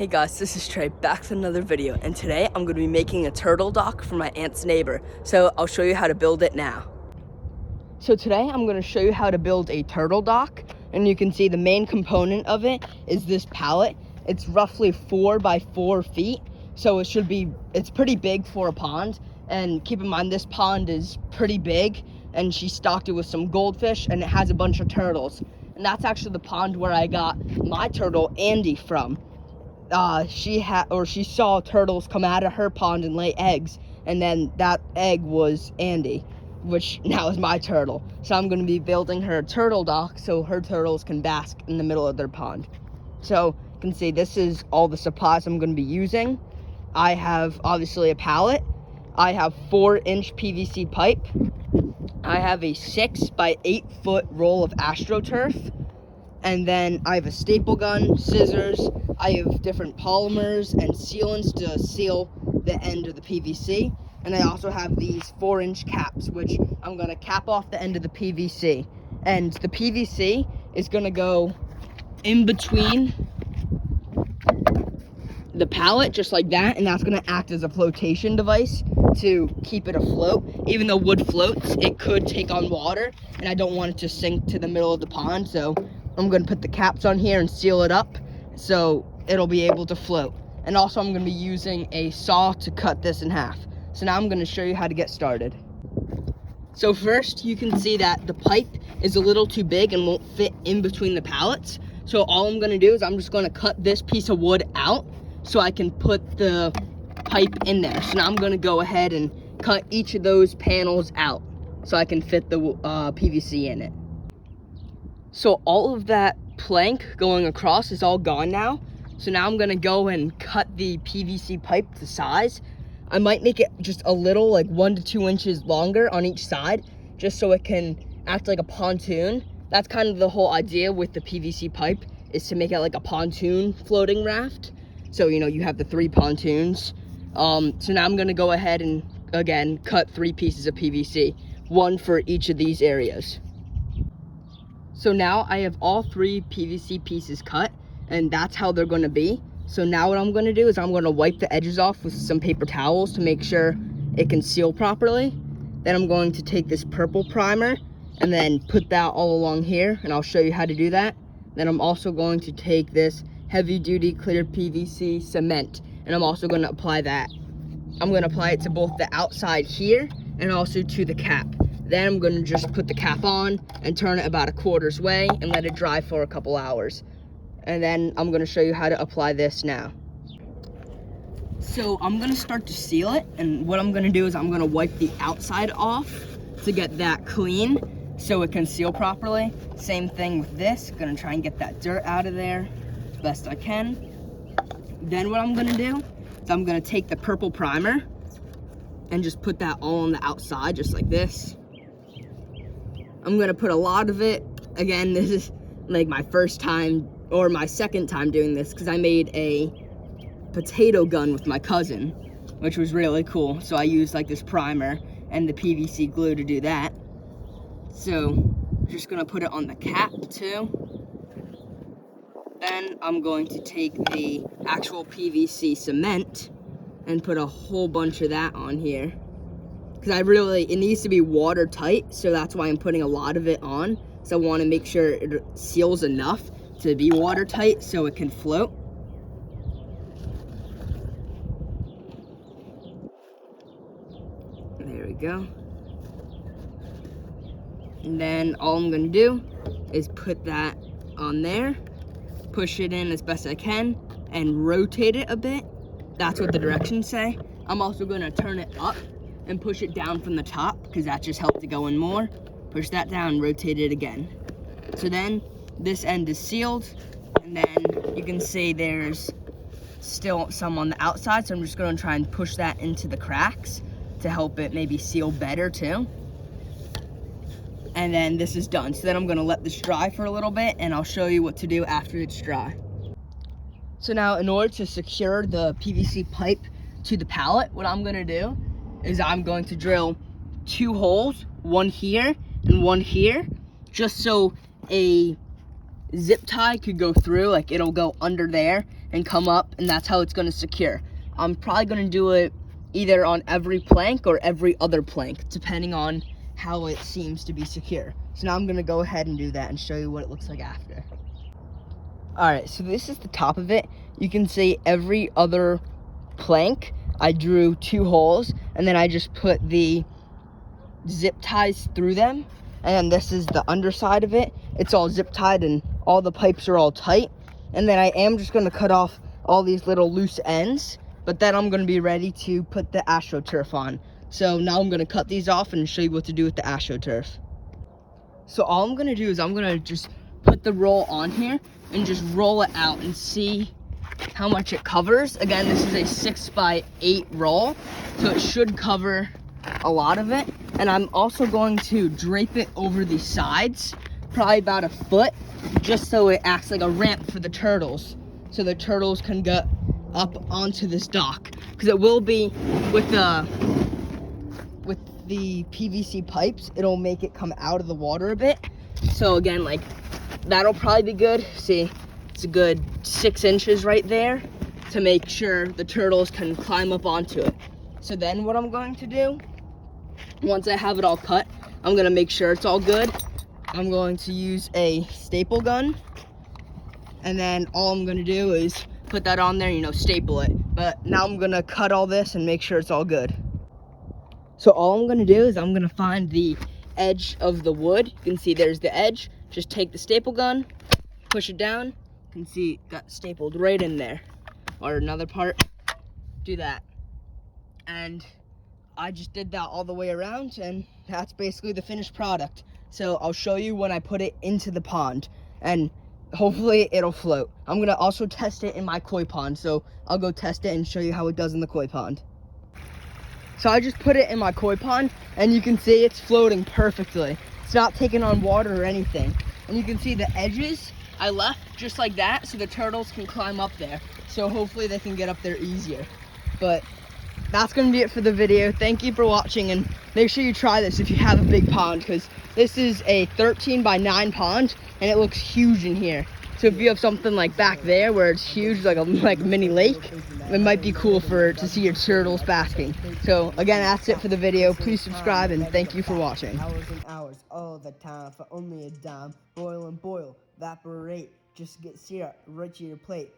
Hey guys, this is Trey, back with another video, and today I'm going to be making a turtle dock for my aunt's neighbor, so I'll show you how to build it now. So today I'm going to show you how to build a turtle dock, and you can see the main component of it is this pallet. It's roughly 4 by 4 feet, so it's pretty big for a pond, and keep in mind this pond is pretty big, and she stocked it with some goldfish, and it has a bunch of turtles, and that's actually the pond where I got my turtle, Andy, from. She saw turtles come out of her pond and lay eggs, and then that egg was Andy, which now is my turtle. So I'm going to be building her a turtle dock so her turtles can bask in the middle of their pond. So you can see this is all the supplies I'm going to be using. I have obviously a pallet. I have 4-inch PVC pipe. I have a 6 by 8 foot roll of AstroTurf. And then I have a staple gun, scissors, I have different polymers and sealants to seal the end of the PVC. And I also have these 4-inch caps, which I'm going to cap off the end of the PVC. And the PVC is going to go in between the pallet, just like that. And that's going to act as a flotation device to keep it afloat. Even though wood floats, it could take on water. And I don't want it to sink to the middle of the pond, so I'm going to put the caps on here and seal it up so it'll be able to float. And also I'm going to be using a saw to cut this in half. So now I'm going to show you how to get started. So first you can see that the pipe is a little too big and won't fit in between the pallets. So all I'm going to do is I'm just going to cut this piece of wood out so I can put the pipe in there. So now I'm going to go ahead and cut each of those panels out so I can fit the PVC in it. So all of that plank going across is all gone now. So now I'm gonna go and cut the PVC pipe to size. I might make it just a little, like 1 to 2 inches longer on each side, just so it can act like a pontoon. That's kind of the whole idea with the PVC pipe, is to make it like a pontoon floating raft. So, you have the 3 pontoons. So now I'm gonna go ahead and, again, cut 3 pieces of PVC, 1 for each of these areas. So now I have all 3 PVC pieces cut, and that's how they're going to be. So now what I'm going to do is I'm going to wipe the edges off with some paper towels to make sure it can seal properly. Then I'm going to take this purple primer and then put that all along here, and I'll show you how to do that. Then I'm also going to take this heavy duty clear PVC cement, and I'm also going to apply that. I'm going to apply it to both the outside here and also to the cap. Then I'm going to just put the cap on and turn it about a quarter's way and let it dry for a couple hours. And then I'm going to show you how to apply this now. So I'm going to start to seal it, and what I'm going to do is I'm going to wipe the outside off to get that clean so it can seal properly. Same thing with this. Going to try and get that dirt out of there as best I can. Then what I'm going to do is I'm going to take the purple primer and just put that all on the outside, just like this. I'm gonna put a lot of it. Again, this is like my first time or my second time doing this, because I made a potato gun with my cousin, which was really cool. So I used like this primer and the PVC glue to do that. So just gonna put it on the cap too. Then I'm going to take the actual PVC cement and put a whole bunch of that on here. Because it needs to be watertight, so that's why I'm putting a lot of it on. So I want to make sure it seals enough to be watertight so it can float. There we go. And then all I'm going to do is put that on there, push it in as best I can, and rotate it a bit. That's what the directions say. I'm also going to turn it up and push it down from the top, because that just helped to go in more. Push that down, rotate it again. So then this end is sealed, and then you can see there's still some on the outside, so I'm just going to try and push that into the cracks to help it maybe seal better too. And then this is done. So then I'm going to let this dry for a little bit, and I'll show you what to do after it's dry. So now, in order to secure the PVC pipe to the pallet, what I'm going to do is I'm going to drill 2 holes, one here and one here, just so a zip tie could go through, like it'll go under there and come up, and that's how it's gonna secure. I'm probably gonna do it either on every plank or every other plank, depending on how it seems to be secure. So now I'm gonna go ahead and do that and show you what it looks like after. All right, so this is the top of it. You can see every other plank, I drew 2 holes, and then I just put the zip ties through them. And this is the underside of it. It's all zip tied and all the pipes are all tight. And then I am just gonna cut off all these little loose ends, but then I'm gonna be ready to put the AstroTurf on. So now I'm gonna cut these off and show you what to do with the AstroTurf. So all I'm gonna do is I'm gonna just put the roll on here and just roll it out and see how much it covers. Again, this is a 6x8 roll, so it should cover a lot of it. And I'm also going to drape it over the sides, probably about 1 foot, just so it acts like a ramp for the turtles, so the turtles can get up onto this dock, because it will be with the PVC pipes, it'll make it come out of the water a bit. So again, like, that'll probably be good. See, it's a good 6 inches right there to make sure the turtles can climb up onto it. So then what I'm going to do, once I have it all cut, I'm gonna make sure it's all good. I'm going to use a staple gun, and then all I'm gonna do is put that on there, you know, staple it. But now I'm gonna cut all this and make sure it's all good. So all I'm gonna do is I'm gonna find the edge of the wood. You can see there's the edge. Just take the staple gun, push it down. You can see it got stapled right in there. Or another part, do that. And I just did that all the way around, and that's basically the finished product. So I'll show you when I put it into the pond, and hopefully it'll float. I'm gonna also test it in my koi pond, so I'll go test it and show you how it does in the koi pond. So I just put it in my koi pond, and you can see it's floating perfectly. It's not taking on water or anything. And you can see the edges I left just like that, so the turtles can climb up there. So hopefully they can get up there easier. But that's gonna be it for the video. Thank you for watching, and make sure you try this if you have a big pond, because this is a 13x9 pond and it looks huge in here. So if you have something like back there where it's huge, like a mini lake, it might be cool to see your turtles basking. So again, that's it for the video. Please subscribe, and thank you for watching. Hours and hours all the time for only a dime. Boil and boil, evaporate, just get syrup right to your plate.